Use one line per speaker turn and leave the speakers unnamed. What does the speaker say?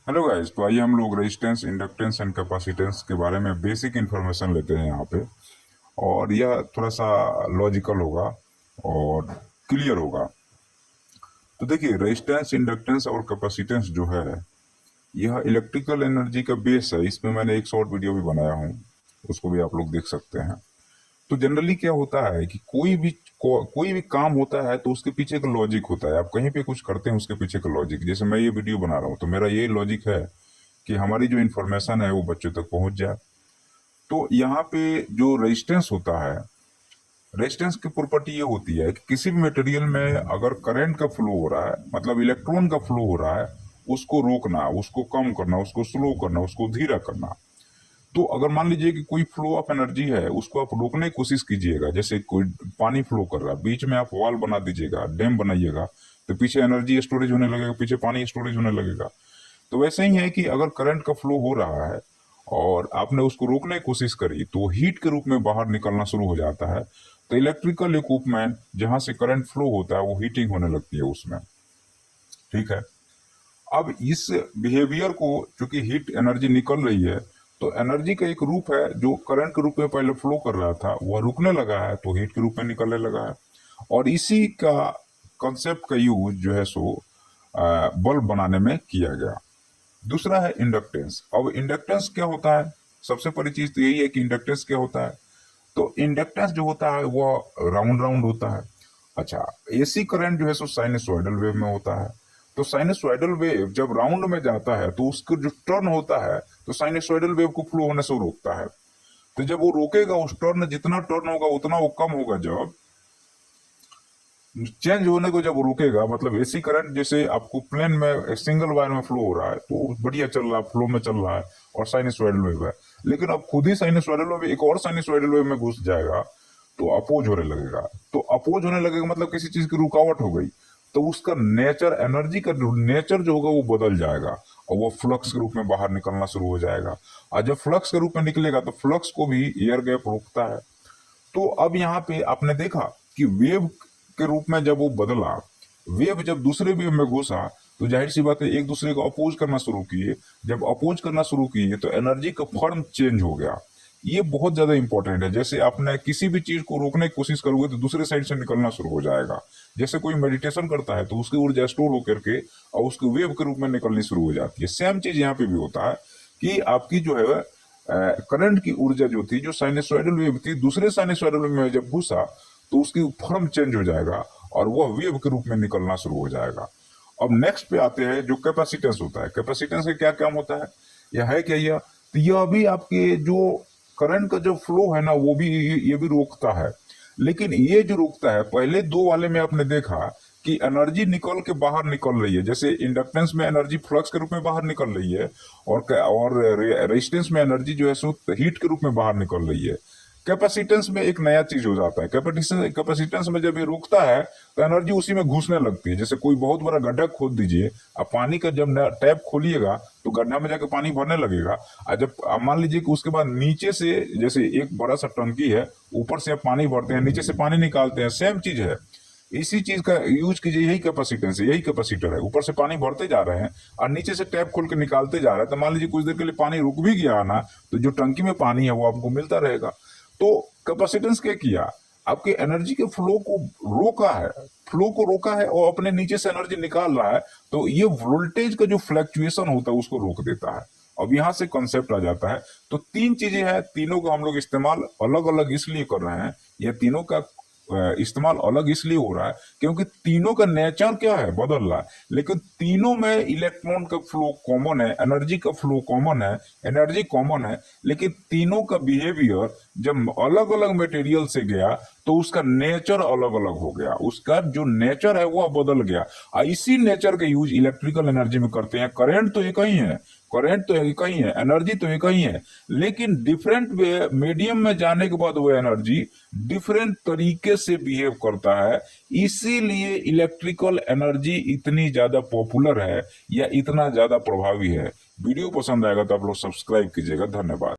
Hello guys, तो आइए हम लोग रेजिस्टेंस, इंडक्टेंस एंड कैपेसिटेंस के बारे में बेसिक इन्फॉर्मेशन लेते हैं यहाँ पे। और यह थोड़ा सा लॉजिकल होगा और क्लियर होगा। तो देखिए, रेजिस्टेंस, इंडक्टेंस और कैपेसिटेंस जो है, यह इलेक्ट्रिकल एनर्जी का बेस है। इसमें मैंने एक शॉर्ट वीडियो भी बनाया हूँ, उसको भी आप लोग देख सकते हैं। तो जनरली क्या होता है कि कोई भी काम होता है तो उसके पीछे का लॉजिक होता है। आप कहीं पे कुछ करते हैं, उसके पीछे का लॉजिक। जैसे मैं ये वीडियो बना रहा हूँ तो मेरा ये लॉजिक है कि हमारी जो इन्फॉर्मेशन है वो बच्चों तक पहुंच जाए। तो यहाँ पे जो रेजिस्टेंस होता है, रेजिस्टेंस की प्रॉपर्टी ये होती है कि किसी भी मटेरियल में अगर करंट का फ्लो हो रहा है, मतलब इलेक्ट्रॉन का फ्लो हो रहा है, उसको रोकना, उसको कम करना, उसको स्लो करना, उसको धीरा करना। तो अगर मान लीजिए कि कोई फ्लो ऑफ एनर्जी है, उसको आप रोकने की कोशिश कीजिएगा। जैसे कोई पानी फ्लो कर रहा है, बीच में आप वॉल बना दीजिएगा, डैम बनाइएगा, तो पीछे एनर्जी स्टोरेज होने लगेगा, पीछे पानी स्टोरेज होने लगेगा। तो वैसे ही है कि अगर करंट का फ्लो हो रहा है और आपने उसको रोकने की कोशिश करी तो हीट के रूप में बाहर निकलना शुरू हो जाता है। तो इलेक्ट्रिकल इक्विपमेंट जहां से करंट फ्लो होता है वो हीटिंग होने लगती है उसमें। ठीक है। अब इस बिहेवियर को, चूंकि हीट एनर्जी निकल रही है, तो एनर्जी का एक रूप है जो करंट के रूप में पहले फ्लो कर रहा था, वह रुकने लगा है तो हीट के रूप में निकलने लगा है। और इसी का कंसेप्ट का यूज जो है सो बल्ब बनाने में किया गया। दूसरा है इंडक्टेंस। अब इंडक्टेंस क्या होता है? सबसे बड़ी चीज तो यही है कि इंडक्टेंस क्या होता है। तो इंडक्टेंस जो होता है वो राउंड राउंड होता है। अच्छा, एसी करंट जो है सो साइनसोइडल वेव में होता है। तो साइनसोइडल वेव जब राउंड में जाता है तो उसका जो टर्न होता है, तो साइनसोइडल वेव को फ्लो होने से रोकता है। तो जब वो रोकेगा, उस टर्न, जितना टर्न होगा उतना वो कम होगा। जब चेंज होने को जब रुकेगा, मतलब एसी करंट जैसे आपको प्लेन में सिंगल वायर में फ्लो हो रहा है तो बढ़िया चल रहा है, फ्लो में चल रहा है और साइनसोइडल वेव है। लेकिन अब खुद ही साइनसोइडल वेव एक और साइनसोइडल वेव में घुस जाएगा तो अपोज होने लगेगा। तो अपोज होने लगेगा मतलब किसी चीज की रुकावट हो गई, तो उसका नेचर, एनर्जी का नेचर जो होगा वो बदल जाएगा और वो फ्लक्स के रूप में बाहर निकलना शुरू हो जाएगा। और जब फ्लक्स के रूप में निकलेगा तो फ्लक्स को भी एयर गैप रोकता है। तो अब यहाँ पे आपने देखा कि वेव के रूप में जब वो बदला, वेव जब दूसरे वेव में घुसा, तो जाहिर सी बात है एक दूसरे को अपोज करना शुरू किए। जब अपोज करना शुरू किए तो एनर्जी का फॉर्म चेंज हो गया। ये बहुत ज्यादा इंपॉर्टेंट है। जैसे आपने किसी भी चीज को रोकने की कोशिश करोगे तो दूसरे साइड से निकलना शुरू हो जाएगा। जैसे कोई मेडिटेशन करता है तो उसकी ऊर्जा स्टोर होकर के और उसकी वेव के रूप में निकलनी शुरू हो जाती है। सेम चीज यहाँ पे भी होता है कि आपकी जो है करंट की ऊर्जा जो थी, जो साइनसोइडल वेव थी, दूसरे साइनसोइडल वेव में जब घुसा तो उसकी फॉर्म चेंज हो जाएगा और वह वेव के रूप में निकलना शुरू हो जाएगा। अब नेक्स्ट पे आते हैं जो कैपेसिटेंस होता है। कैपेसिटेंस का क्या काम होता है? यह है क्या? यह तो यह भी आपके जो करंट का जो फ्लो है ना, वो भी ये भी रोकता है। लेकिन ये जो रोकता है, पहले दो वाले में आपने देखा कि एनर्जी निकल के बाहर निकल रही है। जैसे इंडक्टेंस में एनर्जी फ्लक्स के रूप में बाहर निकल रही है और रेजिस्टेंस में एनर्जी जो है सो हीट के रूप में बाहर निकल रही है। कैपेसिटेंस में एक नया चीज हो जाता है। कैपेसिटेंस में जब ये रुकता है तो एनर्जी उसी में घुसने लगती है। जैसे कोई बहुत बड़ा गड्ढा खोद दीजिए, अब पानी का जब टैप खोलिएगा तो गड्ढा में जाकर पानी भरने लगेगा। और जब आप मान लीजिए कि उसके बाद नीचे से, जैसे एक बड़ा सा टंकी है, ऊपर से आप पानी भरते हैं, नीचे से पानी निकालते हैं, सेम चीज है। इसी चीज का यूज कीजिए। यही कैपेसिटेंस है, यही कैपेसिटर है। ऊपर से पानी भरते जा रहे हैं और नीचे से टैप खोल के निकालते जा रहे हैं। तो मान लीजिए कुछ देर के लिए पानी रुक भी गया ना, तो जो टंकी में पानी है वो आपको मिलता रहेगा। तो कैपेसिटेंस क्या किया? आपके एनर्जी के फ्लो को रोका है, फ्लो को रोका है और अपने नीचे से एनर्जी निकाल रहा है। तो ये वोल्टेज का जो फ्लक्चुएशन होता है उसको रोक देता है। अब यहां से कॉन्सेप्ट आ जाता है। तो तीन चीजें हैं, तीनों का हम लोग इस्तेमाल अलग अलग इसलिए कर रहे हैं। यह तीनों का इस्तेमाल अलग इसलिए हो रहा है क्योंकि तीनों का नेचर क्या है, बदल रहा है। लेकिन तीनों में इलेक्ट्रॉन का फ्लो कॉमन है, एनर्जी का फ्लो कॉमन है, एनर्जी कॉमन है। लेकिन तीनों का बिहेवियर जब अलग अलग मटेरियल से गया तो उसका नेचर अलग अलग हो गया। उसका जो नेचर है वह बदल गया। इसी नेचर का यूज इलेक्ट्रिकल एनर्जी में करते हैं। करंट तो एक ही है, करंट तो एक ही है, एनर्जी तो एक ही है, लेकिन डिफरेंट मीडियम में जाने के बाद वो एनर्जी डिफरेंट तरीके से बिहेव करता है। इसीलिए इलेक्ट्रिकल एनर्जी इतनी ज्यादा पॉपुलर है या इतना ज्यादा प्रभावी है। वीडियो पसंद आएगा तो आप लोग सब्सक्राइब कीजिएगा। धन्यवाद।